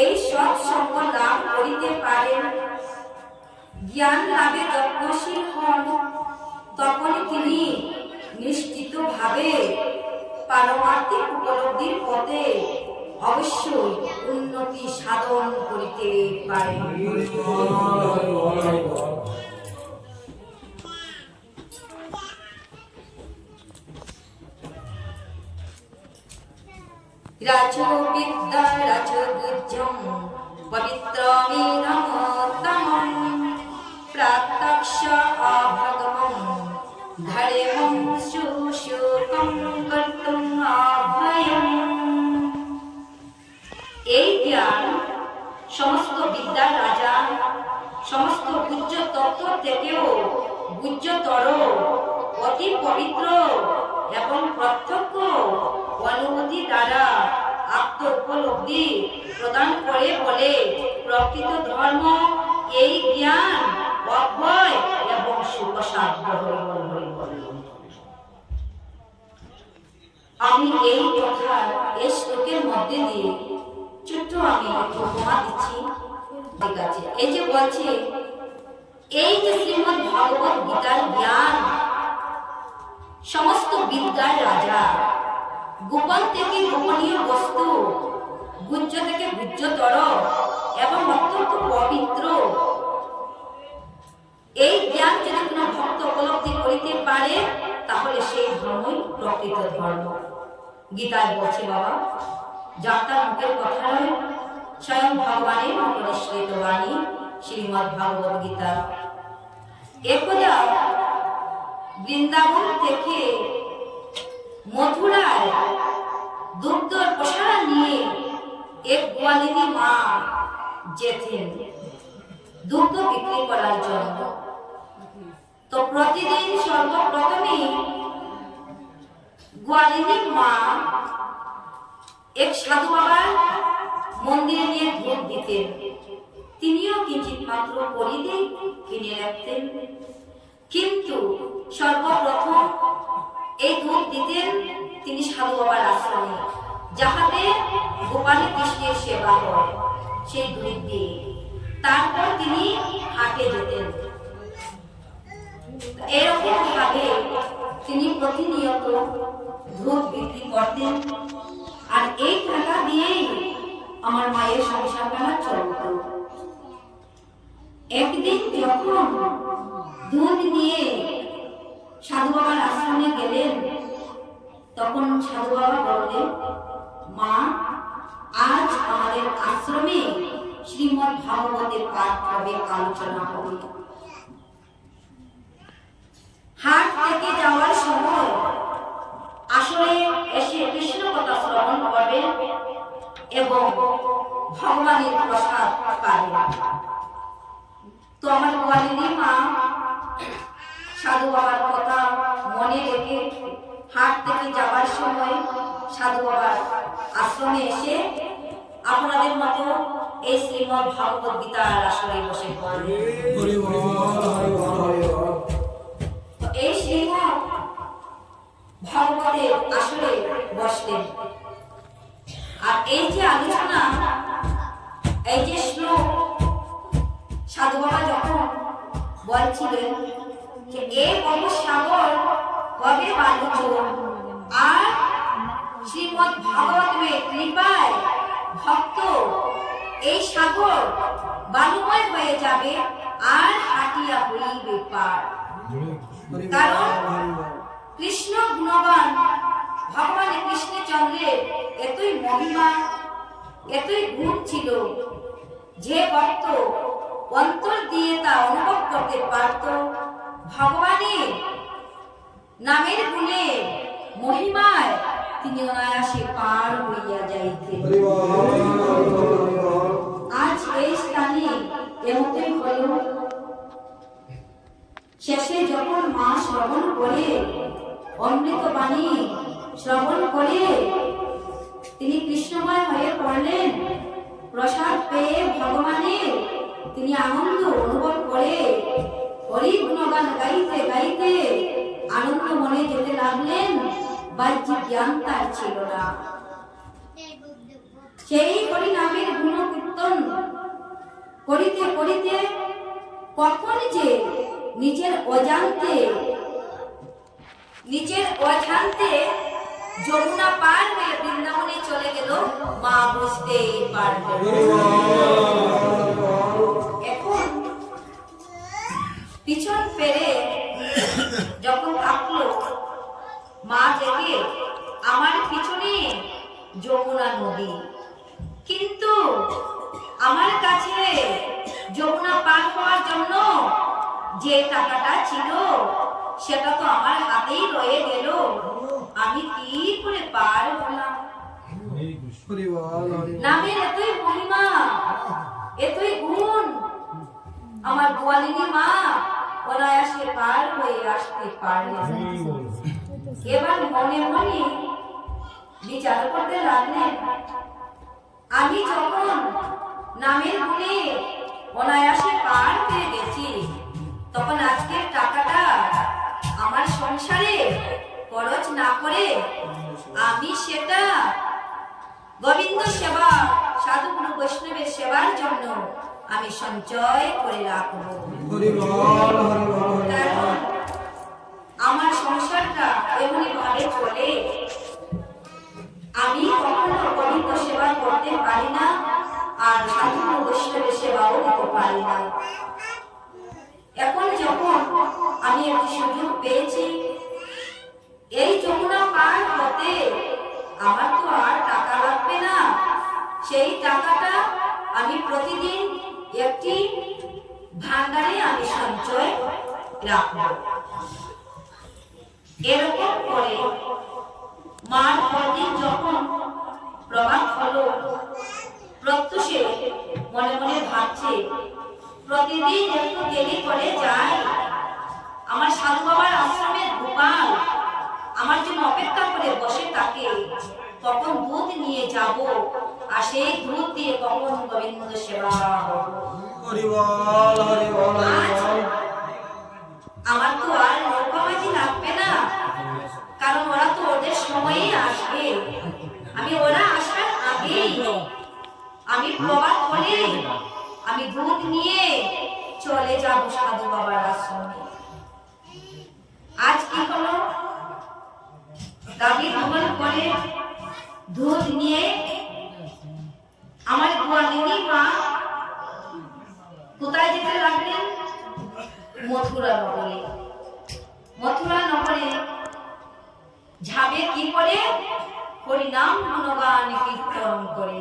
এই সৎসঙ্গ লাভ করিতে পারেন, জ্ঞান লাভে যত্নশীল হন, তখনই তিনি নিশ্চিতভাবে পারমার্থিক উপলব্ধির পথে অবশ্যই উন্নতি সাধন করিতে পারেন। রাজবিদ্যা রাজগুজ্জম পবিত্রমিদমোত্তমম প্রাত্যক্ষ অভগমম ধরেমং সুশুকম কর্তুম অভয়ম। এই জ্ঞান সমস্ত বিদ্যার রাজা, সমস্ত গুহ্য তত্ত্ব থেকেও গুহ্যতর, অতি পবিত্র এবং প্রত্যক্ষ অনুভূতি দ্বারা আত্ম উপলব্ধি প্রদান করে বলে প্রকৃত ধর্ম এই জ্ঞান অভয় এবং সুখসাধ্য। আমি এই কথা এই শ্লোকের মধ্যে দিয়ে ছোট্ট আমি একটু উপমা দিচ্ছি। ঠিক আছে, এই যে বলছে এই যে শ্রীমদ্ ভগবত গীতার জ্ঞান সমস্ত বিদ্যার রাজা, গোপন থেকে গোপনীয় বস্তু, গুহ্য থেকে গুহ্যতর এবং অত্যন্ত পবিত্র, এই জ্ঞান যদি কোনো ভক্ত উপলব্ধি করিতে পারে তাহলে সেই ধর্মই প্রকৃত ধর্ম। গীতায় বলছে বাবা, যাত্রার মুখের কথা নয়, স্বয়ং ভগবানের উপনিষদ বাণী শ্রীমদ্ ভাগবত গীতা। একদা বৃন্দাবন থেকে মথুরায় দুগ্ধ প্রসার নিয়ে এক গোয়ালিনী মা যেতেন দুগ্ধ বিক্রি করার জন্য। তো প্রতিদিন সর্বপ্রথমে গোয়ালিনী মা এক সাধু বাবার মন্দিরে নিয়ে ধূপ দিতেন। তিনিও কিঞ্চিত মাত্র পরিধি কিনে রাখতেন, কিন্তু সর্বপ্রথম এই ধূপ দিতেন তিনি সাধু বাবার আশ্রমে, যাহাতে গোপালী কৃষ্ণের সেবা হয় সেই ধূপ দিয়ে। তারপর তিনি হাটে যেতেন। এরকম ভাবে তিনি প্রতিনিয়ত ধূপ বিক্রি করতেন, আর এই টাকা দিয়েই আমার মায়ের সংসারটা চলত। একদিন যখন দুধ নিয়ে সাধু বাবার আশ্রমে গেলেন, তখন সাধু বাবা বললেন, মা, আজ আমাদের আশ্রমে শ্রীমদ্ ভাগবতের পাঠ হবে, আলোচনা হবে। হাট থেকে যাওয়ার সময় আসলে এসে কৃষ্ণ কথা শ্রবণ করবেন এবং ভগবানের প্রসাদ পাবেন। তো আমার গোয়ালিনী মা সাধু বাবার কথা মনে রেখে হাট থেকে যাওয়ার সময় সাধু বাবার আশ্রমে এসে আপনাদের মতো এই শ্রীমদ্ ভাগবত গীতার আসরে বসে পড়লেন। এই শ্রীমদ্ ভাগবতের আসরে বসলেন, আর এই যে আলোচনা, এই যে শ্লোক সাধু বাবা যখন বলছিলেন যে এ ভবসাগর কবে বালিত, আর শ্রীমদ্ ভাগবতের কৃপায় ভক্ত এই সাগর বালুময় হয়ে যাবে আর হাটিয়া হইবে পার। কারণ কৃষ্ণ গুণবান ভগবান কৃষ্ণচন্দ্রের এতই মহিমা, এতই গুণ ছিল যে ভক্ত অন্তর দিয়ে তা অনুভব করতে পারত। ভগবানের নামের গুণে মহিমায় তিনি অনায়াসে পার হইয়া যাইতেন। আজ এই স্থানে এমতই হল। শেষে যখন মা শ্রবণ করে, অমৃত বাণী শ্রবণ করে তিনি কৃষ্ণময় হয়ে পড়লেন। প্রসাদ পেয়ে ভগবানের তিনি আনন্দ অনুভব করে হরি গুণগান গাইতে গাইতে আনন্দ মনে যেতে লাগলেন। বাহ্যিক জ্ঞান তার ছিল না। সেই হরি নামের গুণ করিতে করিতে কখন যে নিজের অজান্তে যমুনা পার হয়ে বৃন্দাবনে চলে গেল, মা বুঝতেই পারবে। এখন পিছন ফেরে যখন থাকলো, মা দেখে আমার পিছনে যমুনা নদী, কিন্তু আমার কাছে যমুনা পার হওয়ার জন্য যে টাকাটা ছিল সেটা তো আমার হাতেই রয়ে গেল। আমি কি করে পার হলাম? নামের এতই মহিমা, এতই গুণ, আমার গোয়ালিনী মা অনায়াসে পার হয়ে আসতে পারলেন। এবার মনে মনে বিচার করতে লাগলেন, আমি যখন নামের গুণে অনায়াসে পার হয়ে গেছি, তখন আজকের টাকাটা আমার সংসারে খরচ না করে আমি সেটা গোবিন্দ সেবা, সাধুগুরু বৈষ্ণবের সেবার জন্য আমি সঞ্চয় করে রাখবো। কারণ আমার সংসারটা এমনি ভাবে চলে, আমি কখনো গোবিন্দ সেবা করতে পারি না, আর সাধুগুরু বৈষ্ণবের সেবাও দিতে পারি না। এখন যখন আমি একটি সুযোগ পেয়েছি, এই যমুনা পার হতে আমার তো আর টাকা লাগবে না, সেই টাকাটা আমি প্রতিদিন একটি ভান্ডারে আমি সঞ্চয় রাখব। এরকম করে মার পরদিন যখন প্রভাত হলো, প্রত্যুষে মনে মনে ভাবছে, প্রতিদিন একটু দেরি করে যায়, আমার সাধু বাবার আশ্রমের গোপাল আমার জন্য অপেক্ষা করে বসে থাকে, তখন দুধ নিয়ে যাব, আর সেই দুধ দিয়ে কখন গোবিন্দ সেবা আমার তো আর নৌকাবাজি লাগবে না, কারণ ওরা তো ওদের সময়ে আসবে। আমি ওরা আসার আগেই আমি প্রভাত হলে আমি দুধ নিয়ে চলে যাব সাধু বাবার আশ্রমে। আজ কি হলো, গাভী দমন করে দুধ নিয়ে আমার গোয়ালিনী মা কোথায় যেতে লাগলেন? মথুরা নগরে। মথুরা নগরে যাবে কি করে? হরিনাম গুণগান কীর্তন করে।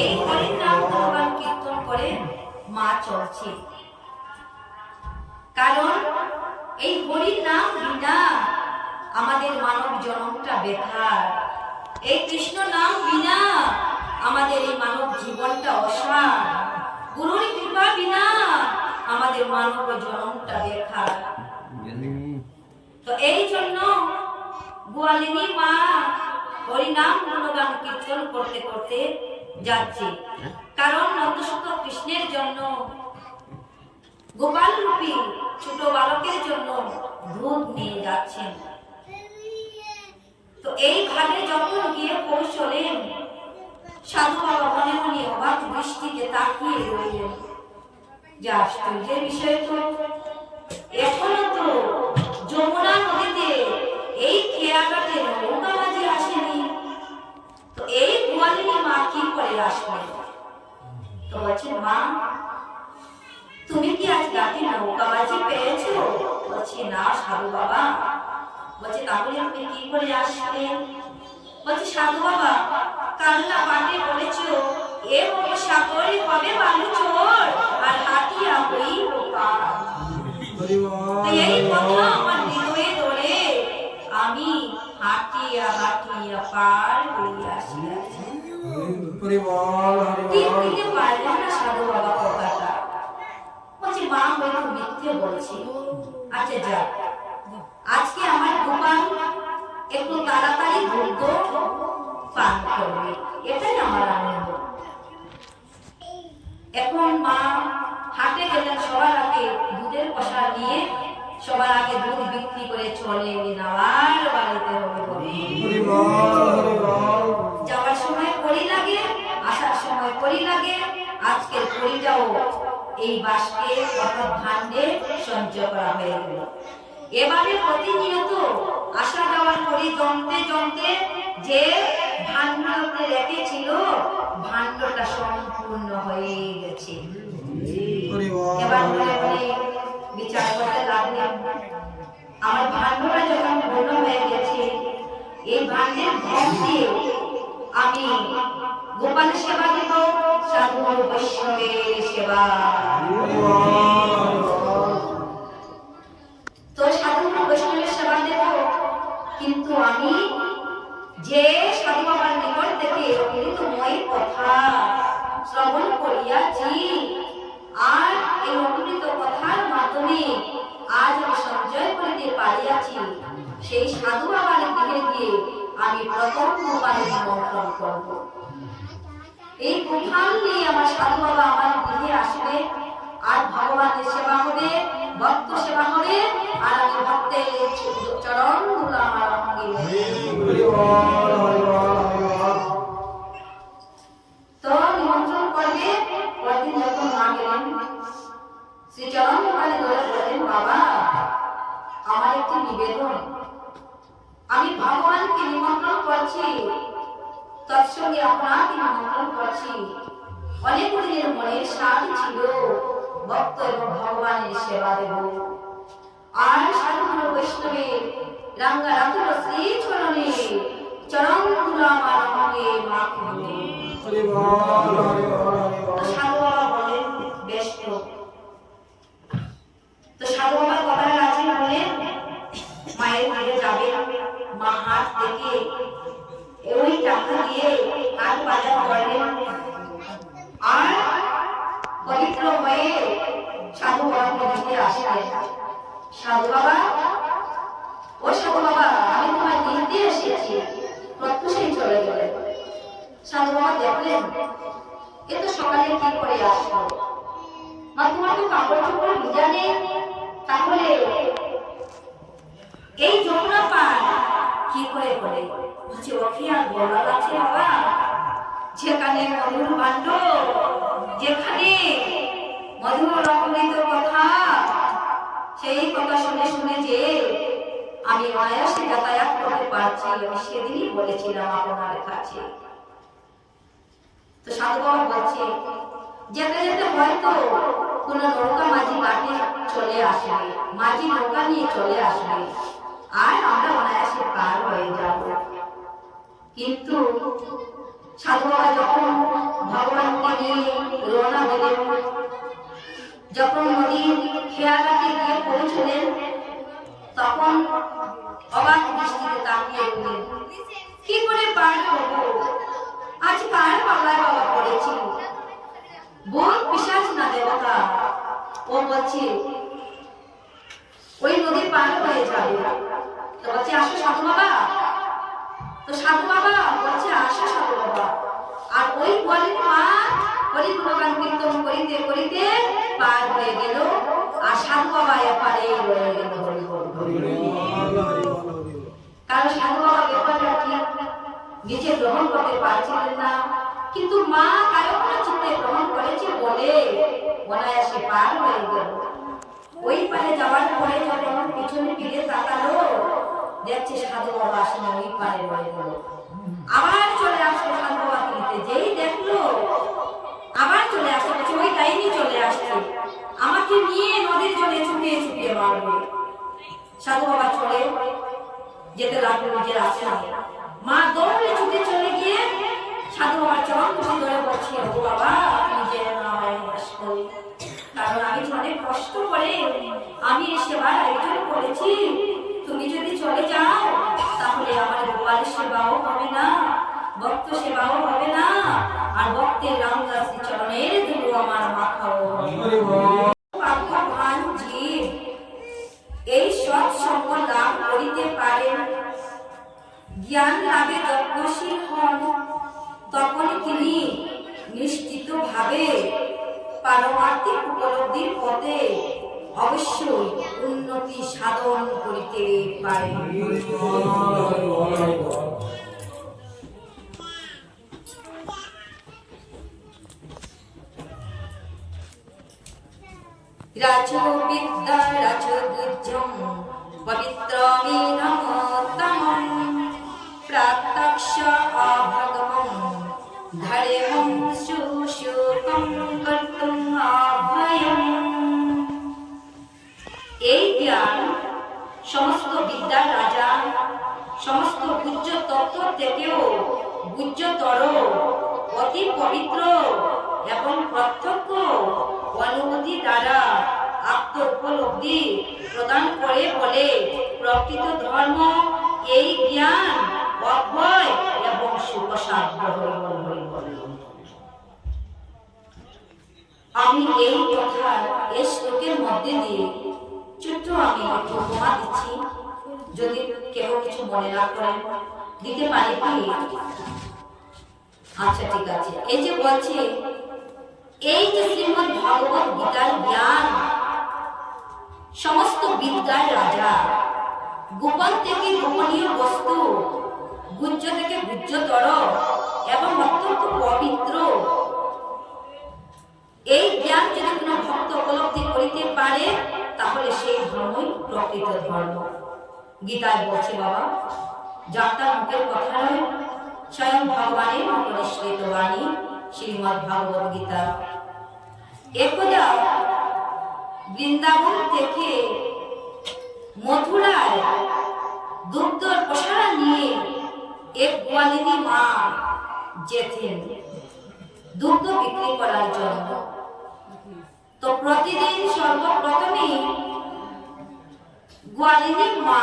এই হরিনাম গুণগান কীর্তন করে মা চলছে, কারণ এই হরির নাম বিনা আমাদের মানব জন্মটা বেকার। এই কৃষ্ণ নাম বিনা আমাদের এই মানব জীবনটা অসার। গুরুর কৃপা বিনা আমাদের মানব জন্মটা বেকার। তো এই জন্য গোয়ালিনী মা হরিনাম গুণগান কীর্তন করতে করতে যাচ্ছে, কারণ নন্দসুত কৃষ্ণের জন্য, গোপাল রূপী ছোট বালকের জন্য দুধ নিয়ে যাচ্ছেন। তো এইভাবে যখন গিয়ে পৌঁছলেন, সাধু বাবা মনে মনে অবাক দৃষ্টিতে তাকিয়ে রইলেন, যে আশ্চর্যের বিষয়, তো এখনো তো যমুনা নদীতে এই খেয়াঘাটে নৌকাবাজি আসেনি, তো এই গোয়ালিনী মা কি করে আসলেন? তো বলছে, মা তুমি কি আজ ঘাটে নৌকাবাজি পেয়েছো? বলছে, না সাধু বাবা। বলছে, তাহলে তুমি কি করে আসলে? বলছে, সাধু বাবা কান্না পাটে বলেছো, এ সাগরে হবে বালু চোর আর হাটিয়া হইব পার। এই কথা আমার হৃদয়ে ধরে আমি হাটিয়া হাটিয়া পার হইয়া আসিয়াছি। দিতে পারলেন না সাধু বাবা কথাটা। বলছে, মা হয়তো মিথ্যে বলছে। আচ্ছা যাক, আজকে আমার গোপাল একটু তাড়াতাড়ি দুধ পান করবে, এটাই আমার আনন্দ। এখন মা হাটে গেলেন, সবার আগে দুধের পয়সা নিয়ে সবার আগে দুধ বিক্রি করে চলে এলেন আবার বাড়িতে হবে। যাওয়ার সময় করি লাগে, আসার সময় করি লাগে, আজকের কড়িটাও এই বাসকে অর্থাৎ ভাণ্ডে সঞ্চয় করা হয়ে গেল। এবারে প্রতিনিয়ত আসা যাওয়ার করি জমতে জমতে যে ভাণ্ডটা রেখেছিল ভাণ্ডটা সম্পূর্ণ হয়ে গেছে। এবার মনে মনে বিচার করতে লাগলেন, আমার ভাণ্ডটা যখন পূর্ণ হয়ে গেছে, এই ভাণ্ডের ধন দিয়ে আমি গোপাল সেবা দেব, সাধু বৈষ্ণবের সেবা। তো সাধু বৈষ্ণবের সেবা দেব, কিন্তু আমি যে সাধু বাবার নিকট থেকে অমৃতময় কথা শ্রবণ করিয়াছি, আর এই অমৃত কথার মাধ্যমে আজ আমি সঞ্চয় করিতে পারিয়াছি, সেই সাধু বাবার গৃহে গিয়ে আমি প্রথম গোপালের নিমন্ত্রণ করব। এই গোপাল নিয়ে আমার সাধু বাবা আমার গৃহে আসবে, আর ভগবানের সেবা হবে, ভক্ত সেবা হবে, আর আমি ভক্তের চরণ ধুলা আমার অঙ্গে। তো নিমন্ত্রণ করবে। পরদিন যখন মা গেলেন, শ্রী চরণ গোপালে ধরে বললেন, বাবা আমার একটি নিবেদন, আমি ভগবানকে নিমন্ত্রণ করছি, তৎসঙ্গে আপনাকে নিমন্ত্রণ করছি। অনেক দিনের মনের স্বাদ ছিল ভক্ত এবং ভগবানের সেবা দেব, আর সাধু বৈষ্ণবের রাঙ্গা রাখল শ্রী চরণে চরণ ধুলো আমার অঙ্গে মাখবে। সাধু বাবা বলেন, বেশ তো সাধু বাবার কথা রাজি হলেন, মায়ের ঘরে যাবে। মা হাত থেকে ওই টাকা দিয়ে হাত বাজার করলেন, আর পবিত্র হয়ে সাধু বাবার মধ্যে আসলেন। সাধু বাবা, ও সাধু বাবা, আমি তোমার নিতে এসেছি। প্রত্যুষেই চলে গেলেন। সাধু বাবা দেখলেন, এ তো সকালে কি করে আসলো, মা তোমার তো কাপড় চোপড় ভিজা নেই, তাহলে এই যমুনা পার কি করে করে? বলছে, ও কি আর বলার আছে বাবা, যেখানে মধুর ভাণ্ড, যেখানে মধুর অমৃত কথা, সেই কথা শুনে শুনে যে আমি অনায়াসে যাতায়াত করতে পারছি, আমি সেদিনই বলেছিলাম আপনার কাছে। তো সাধু বাবা বলছে, যেতে যেতে হয়তো কোন নৌকা মাঝি ঘাটে চলে আসবে, মাঝি নৌকা নিয়ে চলে আসবে, আর আমরা অনায়াসে পার হয়ে যাব। কিন্তু সাধু বাবা যখন ভগবানকে নিয়ে রওনা দিলেন, যখন নদীর খেয়াঘাটে গিয়ে পৌঁছলেন, তখন অবাক দৃষ্টিতে তাকিয়ে রইলেন, কি করে পার হব? আজ কার পাল্লায় বাবা পড়েছি? ভূত পিশাচ না দেবতা? ও বলছে ওই নদী পার হয়ে যাবে। তো বলছে, আসো সাধু বাবা। তো সাধু বাবা বলছে, আসো সাধু বাবা। আর ওই বলেন মা হরি গুণগান কীর্তন করিতে করিতে পার হয়ে গেল, আর সাধু বাবা এপারে রয়ে গেল। কারণ সাধু বাবা ব্যাপারটা ঠিক নিজে গ্রহণ করতে পারছিলেন না, কিন্তু মা কায়কনা চিত্তে গ্রহণ করেছে বলে অনায়াসে পার হয়ে গেল। ওই পারে যাওয়ার পরে যখন পিছনে ফিরে তাকালো, দেখছে সাধু বাবা আসলে ওই পারে রয়ে গেল। আবার চলে আসলো সাধু বাবা কিনতে, যেই দেখলো আবার চলে আসলো, ওই টাইমই চলে আসছে, আমাকে নিয়ে নদীর জলে ছুটিয়ে ছুটিয়ে মারবে। সাধু বাবা চলে যেতে লাগলো নিজের আশ্রমে। মা দৌড়ে ছুটে চলে গিয়ে সাধু বাবার চরণ ধরে বলছে, ও বাবা আপনি যে আমায় বাস করি, কারণ আমি অনেক কষ্ট করে আমি এই সেবার আয়োজন করেছি, তুমি যদি চলে যাও তাহলে আমার গোপাল সেবাও হবে না, ভক্ত সেবাও হবে না, আর ভক্তের রামদাস চরণের ধুলো আমার মাথাও ভাগ্যবান জীব এই সৎসঙ্গ লাভ করিতে পারেন, জ্ঞান লাভে যত্নশীল হন, তখন তিনি নিশ্চিত ভাবে পারমার্থিক উপলব্ধির পথে অবশ্যই উন্নতি সাধন করিতে পারেন। রাজো বিদ্যা রাজগুজ্জম পবিত্রমিদমোত্তমম প্রাত্যক্ষ অভগমম ধরেমম সুশুকম কর্তুম অভয়ম। এই জ্ঞান সমস্ত বিদ্যার রাজা, সমস্ত গুহ্য তত্ত্ব থেকেও গুহ্যতর, অতি পবিত্র এবং প্রত্যক্ষ অনুভূতি দ্বারা আত্ম উপলব্ধি প্রদান করে বলে প্রকৃত ধর্ম এই জ্ঞান অভয় এবং সুখসাধ্য। আমি এই কথা এই শ্লোকের মধ্যে দিয়ে ছোট্ট আমি একটু উপমা দিচ্ছি, যদি কেউ কিছু মনে না করেন দিতে পারি কি? আচ্ছা ঠিক আছে। এই যে বলছে, এই যে শ্রীমদ্ ভাগবত গীতার জ্ঞান সমস্ত বিদ্যার রাজা, গোপন থেকে গোপনীয় বস্তু, গুহ্য থেকে গুহ্যতর এবং অত্যন্ত পবিত্র, এই জ্ঞান যদি কোনো ভক্ত উপলব্ধি করিতে পারে তাহলে সেই ধর্মই প্রকৃত ধর্ম। গীতায় বলছে বাবা, যাত্রার মুখের কথা নয়, স্বয়ং ভগবানের উপনিষদ বাণী শ্রীমদ্ ভাগবত গীতা। একদা বৃন্দাবন থেকে মথুরায় দুগ্ধ প্রসারণ নিয়ে এক গোয়ালিনী মা যেতেন দুগ্ধ বিক্রি করার জন্য। তো প্রতিদিন সর্বপ্রথমে গোয়ালিনী মা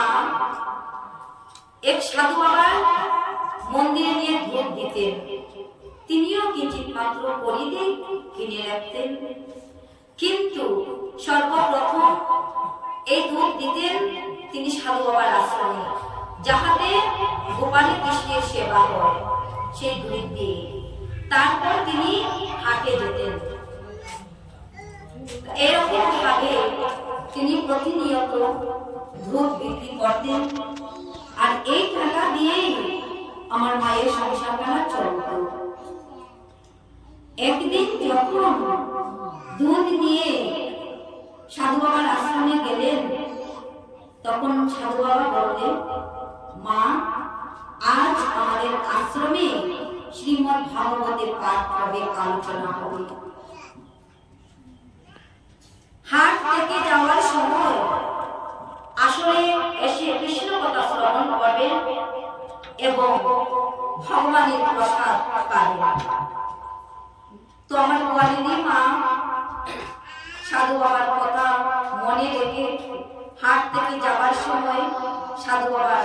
এক সাধু বাবার মন্দিরে নিয়ে দুধ দিতেন। তিনিও কিঞ্চিত মাত্র পরিধি কিনে রাখতেন, কিন্তু সর্বপ্রথম এই দুধ দিতেন তিনি সাধু বাবার আশ্রমে, যাহাতে গোপালী কৃষ্ণের সেবা হয় সেই দুধ দিয়ে। তারপর তিনি হাটে যেতেন। এরকম ভাবে তিনি প্রতিনিয়ত দুধ বিক্রি করতেন, আর এই টাকা দিয়েই আমার মায়ের সংসারটা চলত। একদিন যখন দুধ নিয়ে সাধু বাবার আশ্রমে গেলেন, তখন সাধু বাবা বললেন, মা, আজ আমাদের আশ্রমে শ্রীমদ্ ভাগবতের পাঠ হবে, আলোচনা হবে। হাট থেকে যাওয়ার সময় আসলে এসে কৃষ্ণ কথা শ্রবণ করবেন এবং ভগবানের প্রসাদ পাবেন। তো আমার গোয়ালিনী মা সাধু বাবার কথা মনে রেখে হাট থেকে যাওয়ার সময় সাধু বাবার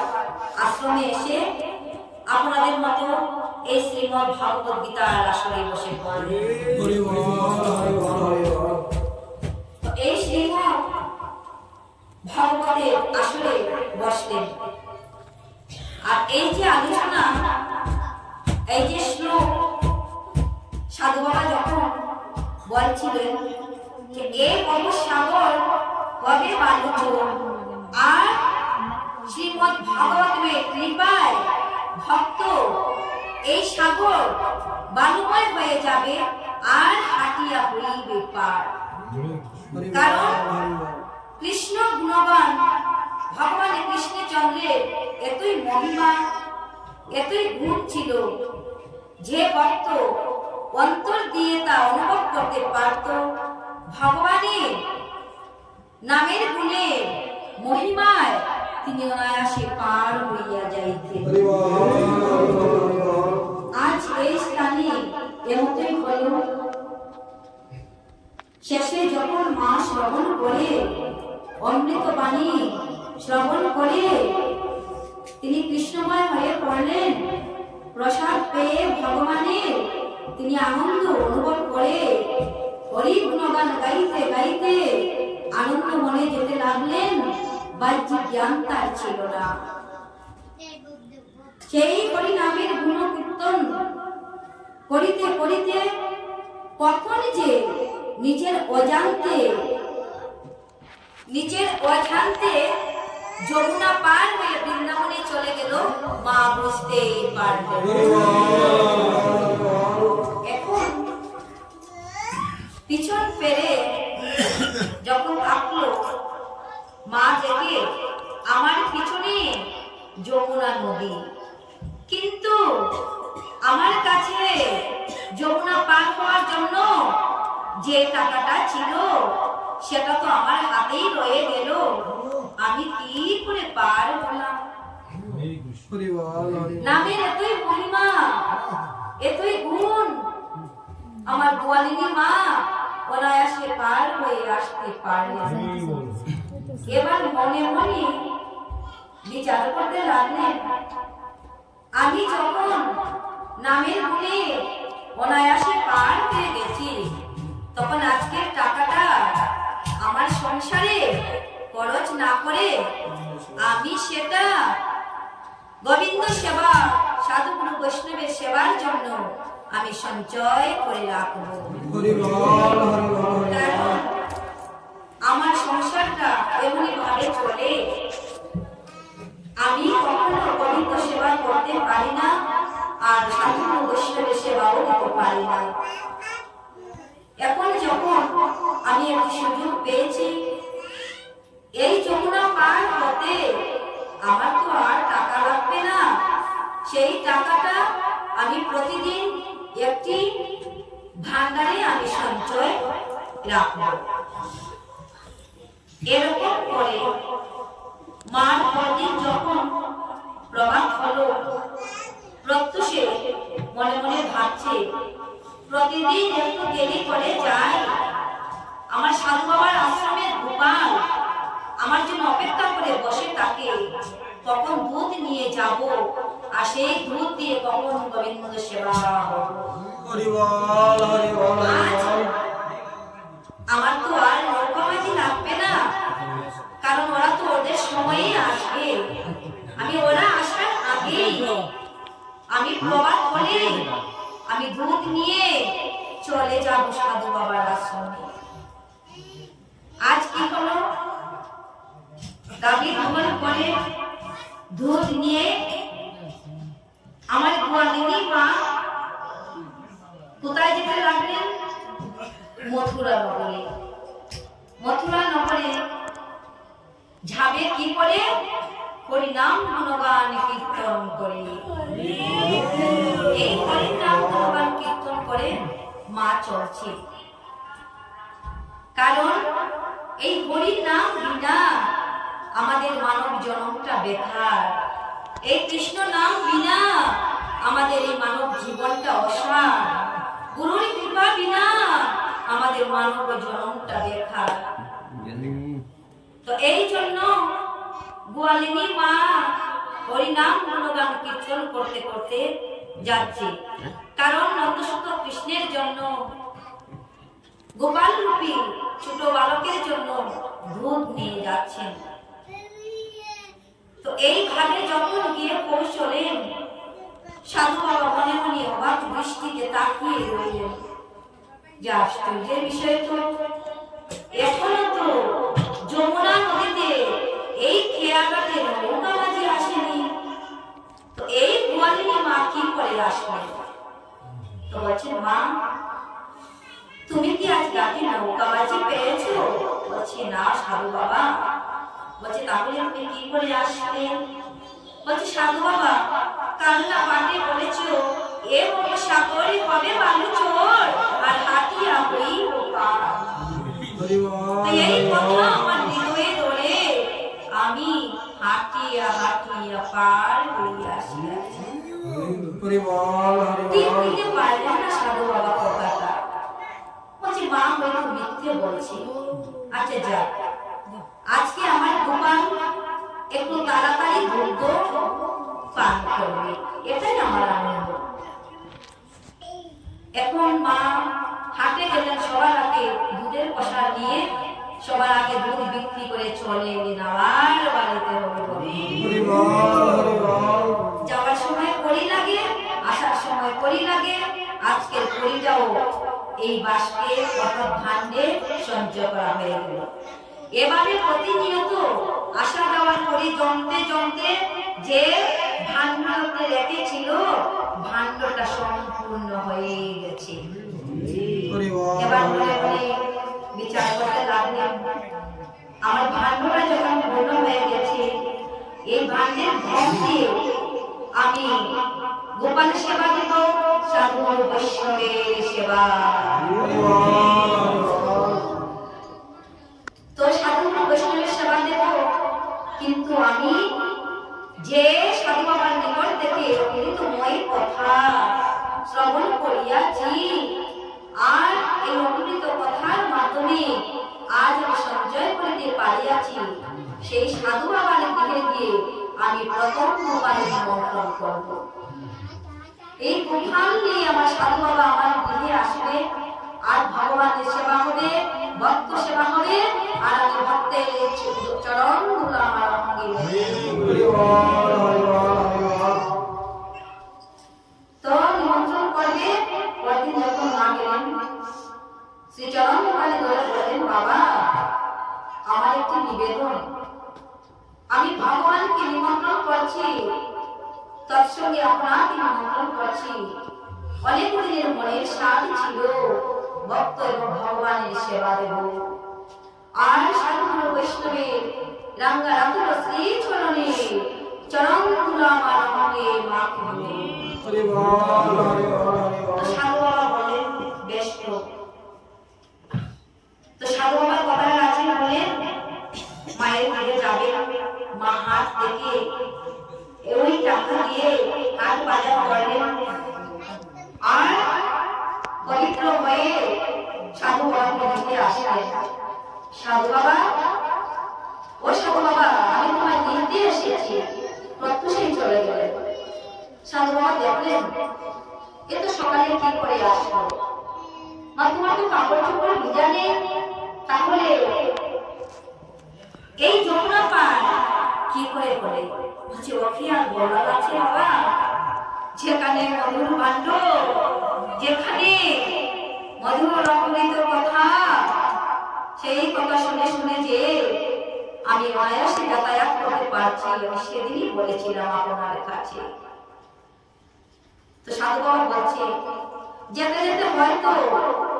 আশ্রমে এসে আপনাদের মতো এই শ্রীমদ্ ভাগবত গীতার আসরে বসে পড়লেন। এই শ্রীমদ্ ভাগবতের আসরে বসলেন, আর এই যে আলোচনা, এই যে শ্লোক সাধু বাবা যখন বলছিলেন যে এই সাগর কবে বালুচ, আর শ্রীমদ্ ভাগবতের কৃপায় ভক্ত এই সাগর বালুময় হয়ে যাবে আর হাটিয়া হইবে পার। কারণ কৃষ্ণ গুণবান ভগবান কৃষ্ণচন্দ্রের এতই মহিমা, এতই গুণ ছিল যে ভক্ত অন্তর দিয়ে তা অনুভব করতে পারত। ভগবানের নামের গুণে মহিমায় তিনি অনায়াসে পার হইয়া যাইতেন। আজ এই স্থানে এমতই হল। শেষে যখন মা শ্রবণ করে, অমৃত বাণী শ্রবণ করে তিনি কৃষ্ণময় হয়ে পড়লেন। প্রসাদ পেয়ে ভগবানের তিনি আনন্দ অনুভব করে হরি গুণগান গাইতে গাইতে আনন্দ মনে যেতে লাগলেন। বাহ্যিক জ্ঞান তার ছিল না। সেই হরি নামের গুণ কীর্তন করিতে করিতে কখন যে নিজের অজান্তে যমুনা পার হয়ে বৃন্দাবনে চলে গেল, মা বুঝতেই পারলেন। এখন পিছন ফেরে যখন কাছে যমুনা পার হওয়ার জন্য যে টাকাটা ছিল সেটা তো আমার হাতেই রয়ে গেল, আমি কি করে পার হলাম? নামের এতই মহিমা, এতই গুণ, আমার গোয়ালিনী মা অনায়াসে পার হয়ে আসতে পারলেন। এবার মনে মনে বিচার করতে লাগলেন, আমি যখন নামের গুণে অনায়াসে পার হয়ে গেছি, তখন আজকের টাকাটা আমার সংসারে খরচ না করে আমি সেটা গোবিন্দ সেবা, সাধুগুরু বৈষ্ণবের সেবার জন্য আমি সঞ্চয় করে রাখবো। কারণ আমার সংসারটা এমনি ভাবে চলে, আমি কখনো গোবিন্দ সেবা করতে পারি না, আর সাধুগুরু বৈষ্ণবের সেবাও দিতে পারি না। এখন যখন আমি একটি সুযোগ পেয়েছি, এই যমুনা পার হতে আমার তো আর টাকা লাগবে না, সেই টাকাটা আমি প্রতিদিন একটি ভান্ডারে আমি সঞ্চয় রাখব। এরকম করে মার পরদিন যখন প্রভাত হলো, প্রত্যুষে মনে মনে ভাবছে, প্রতিদিন একটু দেরি করে যায়, আমার সাধু বাবার আশ্রমের গোপাল আমার জন্য অপেক্ষা করে বসে থাকে, কখন দুধ নিয়ে যাব, আর সেই দুধ দিয়ে কখন গোবিন্দ সেবা আমার তো আর নৌকাবাজি লাগবে না, কারণ ওরা তো ওদের সময়ে আসবে, আমি ওরা আসার আগেই আমি প্রভাত হলে আমি দুধ নিয়ে চলে যাব সাধু বাবার আশ্রমে। আজ কি হলো, গাভী দোহন করে দুধ নিয়ে আমার গোয়ালিনী মা কোথায় যেতে লাগলেন? মথুরা নগরে। মথুরা নগরে যাবে কি করে? হরিনাম গুণগান কীর্তন করে। এই হরিনাম গুণগান কীর্তন করে মা চলছে, কারণ এই হরির নাম বিনা আমাদের মানব জন্মটা বেকার, এই কৃষ্ণ নাম বিনা আমাদের এই মানব জীবনটা অসার, গুরুর কৃপা বিনা আমাদের মানব জন্মটা বেকার। তো এই জন্য গোয়ালিনী মা হরিনাম গুণগান কীর্তন করতে করতে যাচ্ছে, কারণ নন্দসুত কৃষ্ণের জন্য, গোপাল রূপী ছোট বালকের জন্য দুধ নিয়ে যাচ্ছেন। তো এইভাবে যখন গিয়ে পৌঁছলেন, সাধু বাবা মনে মনে অবাক দৃষ্টিতে তাকিয়ে রইলেন, যে আশ্চর্যের বিষয়, তো এখনো তো যমুনা নদীতে এই খেয়াঘাটে নৌকাবাজি আসেনি, তো এই গোয়ালিনী মা কি করে আসলেন? তো বলছেন, মা তুমি কি আজ রাতে নৌকাবাজি পেয়েছো? বলছে, না সাধু বাবা। বলছে, তাহলে তুমি কি করে আসলে? বলছে, সাধু বাবা কান্না পাঠে বলেছো, এ বলে সাগরে হবে বালু চোর, আর হাতিয়া হইব পার। এই কথা আমার হৃদয়ে ধরে আমি হাতিয়া হাতিয়া পার হইয়া আসিয়াছি। দিতে পারলেন না সাধু বাবা কথাটা। বলছে, মা হয়তো মিথ্যে বলছি। আচ্ছা যা, আজকে আমার গোপাল একটু তাড়াতাড়ি দুধ পান করবে, এটাই আমার আনন্দ। এখন মা হাটে গেলেন, সবার আগে দুধের পয়সা নিয়ে সবার আগে দুধ বিক্রি করে চলে এলেন আবার বাড়িতে হবে। যাওয়ার সময় কড়ি লাগে, আসার সময় কড়ি লাগে, আজকের কড়িটাও এই বাস্কে অর্থাৎ ভান্ডে সঞ্চয় করা হয়ে গেল। এভাবে প্রতিনিয়ত আসা যাওয়ার করে জমতে জমতে যে ভান্ডতে রেখেছিল, ভান্ডটা সম্পূর্ণ হয়ে গেছে। এবার মনে মনে বিচার করতে লাগলেন, আমার ভান্ডটা যখন পূর্ণ হয়ে গেছে, এই ভান্ডের ধন দিয়ে আমি গোপাল সেবা দেব, সাধু বৈষ্ণবের সেবা। তো সাধু বৈষ্ণবের সেবা দেব, কিন্তু আমি যে সাধু বাবার নিকট থেকে অমৃতময় কথা শ্রবণ করিয়াছি, আর এই অমৃত কথার মাধ্যমে আজ আমি সঞ্চয় করিতে পারিয়াছি, সেই সাধু বাবার গৃহে গিয়ে আমি প্রথম গোপালের নিমন্ত্রণ করব। এই গোপাল নিয়ে আমার সাধু বাবা আমার গৃহে আসবে, আর ভগবানের সেবা হবে, ভক্ত সেবা হবে, আর আমি ভক্তের চরণ ধুলো আমার অঙ্গে। তো নিমন্ত্রণ করবে। পরদিন যখন মা গেলেন, শ্রীচরণ গোপালে ধরে বললেন, বাবা আমার একটি নিবেদন, আমি ভগবানকে নিমন্ত্রণ করছি, তৎসঙ্গে আপনাকে নিমন্ত্রণ করছি। অনেক দিনের মনের স্বাদ ছিল ভক্ত এবং ভগবানের সেবা দেব, আর সাধু বৈষ্ণবের রাঙ্গারাতুল শ্রী চরণে চরণ ধুলো আমার অঙ্গে মাখিবে। সাধু বাবা বলেন, বেশ। তো সাধু বাবার কথা আছে বলেন, মায়ের ঘরে যাবে, মা হাত থেকে ওই টাকা দিয়ে হাত বাজার করলেন, আর পবিত্র হয়ে সাধু বাবার মধ্যে আসলেন। সাধু বাবা, ও সাধু বাবা, আমি তোমায় নিতে এসেছি। প্রত্যুষেই চলে গেলেন। সাধু বাবা দেখলেন, এ তো সকালে কি করে আসলো, মা তোমার তো কাপড় চোপড় ভিজা নেই, তাহলে এই যমুনা পার কি করে করে? বলছে, ও কি আর বলার আছে বাবা, যেখানে মধুর ভাণ্ড, যেখানে মধুর অমৃত কথা, সেই কথা শুনে শুনে যে আমি অনায়াসে যাতায়াত করতে পারছি, আমি সেদিনই বলেছিলাম আপনার কাছে। তো সাধু বাবা বলছে, যেতে যেতে হয়তো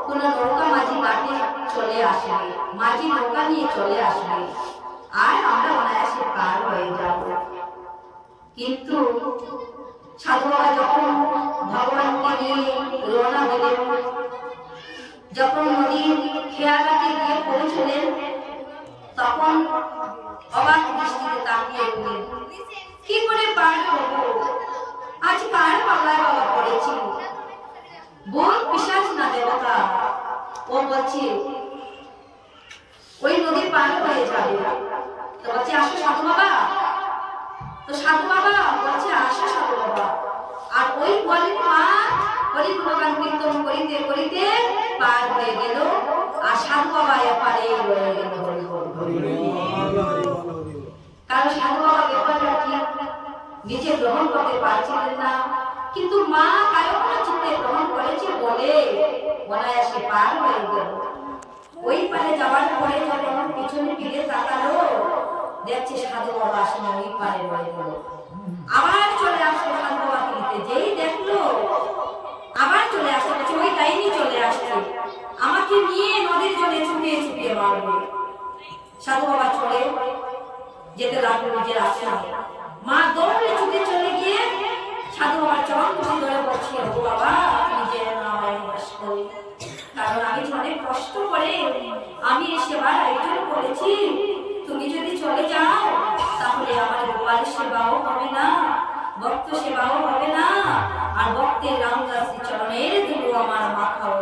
কোন নৌকা মাঝি ঘাটে চলে আসবে, মাঝি নৌকা নিয়ে চলে আসবে, আর আমরা অনায়াসে পার হয়ে যাব। কিন্তু সাধু বাবা যখন ভগবানকে নিয়ে রওনা হলেন, যখন নদীর খেয়াঘাটে গিয়ে পৌঁছলেন, তখন অবাক দৃষ্টিতে তাকিয়ে উঠলেন, কি করে পার হব, আজ কার পাল্লায় বাবা পড়েছি, ভূত পিশাচ না দেবতা? ও বলছে ওই নদী পার হয়ে যাবে। তো বলছে, আসো সাধু বাবা। তো সাধু বাবা বলছে, আসো সাধু বাবা। আর ওই বলেন মা হরি গুণগান কীর্তন করিতে করিতে পার হয়ে গেল, আর সাধু বাবা এপারে রয়ে গেল। কারণ সাধু বাবা ব্যাপারটা ঠিক নিজে গ্রহণ করতে পারছিলেন না, কিন্তু মা কায়না চিত্তে গ্রহণ করেছে বলে অনায়াসে পার হয়ে গেল। ওই পারে যাওয়ার পরে যখন পিছনে ফিরে তাকালো, দেখছে সাধু বাবা আসলে ওই পারে রয়ে গেল। আবার চলে আসলো সাধু বাবা কিনতে, যেই দেখলো আবার চলে আসলো, ওই টাইমই চলে আসছে, আমাকে নিয়ে নদীর জলে ছুটে ছুটে মারবে। সাধু বাবা চলে যেতে লাগলো নিজের আশ্রমে। মা দৌড়ে ছুটে চলে গিয়ে সাধু বাবার চরণ ধরে বলছে, ও বাবা নিজের নামায় নিবাস করি, কারণ আমি অনেক কষ্ট করে আমি এই সেবার আয়োজন করেছি, তুমি যদি চলে যাও তাহলে আমার গোপাল সেবাও হবে না, ভক্ত সেবাও হবে না, আর ভক্তের রামদাস চরণের ধুলো আমার মাথাও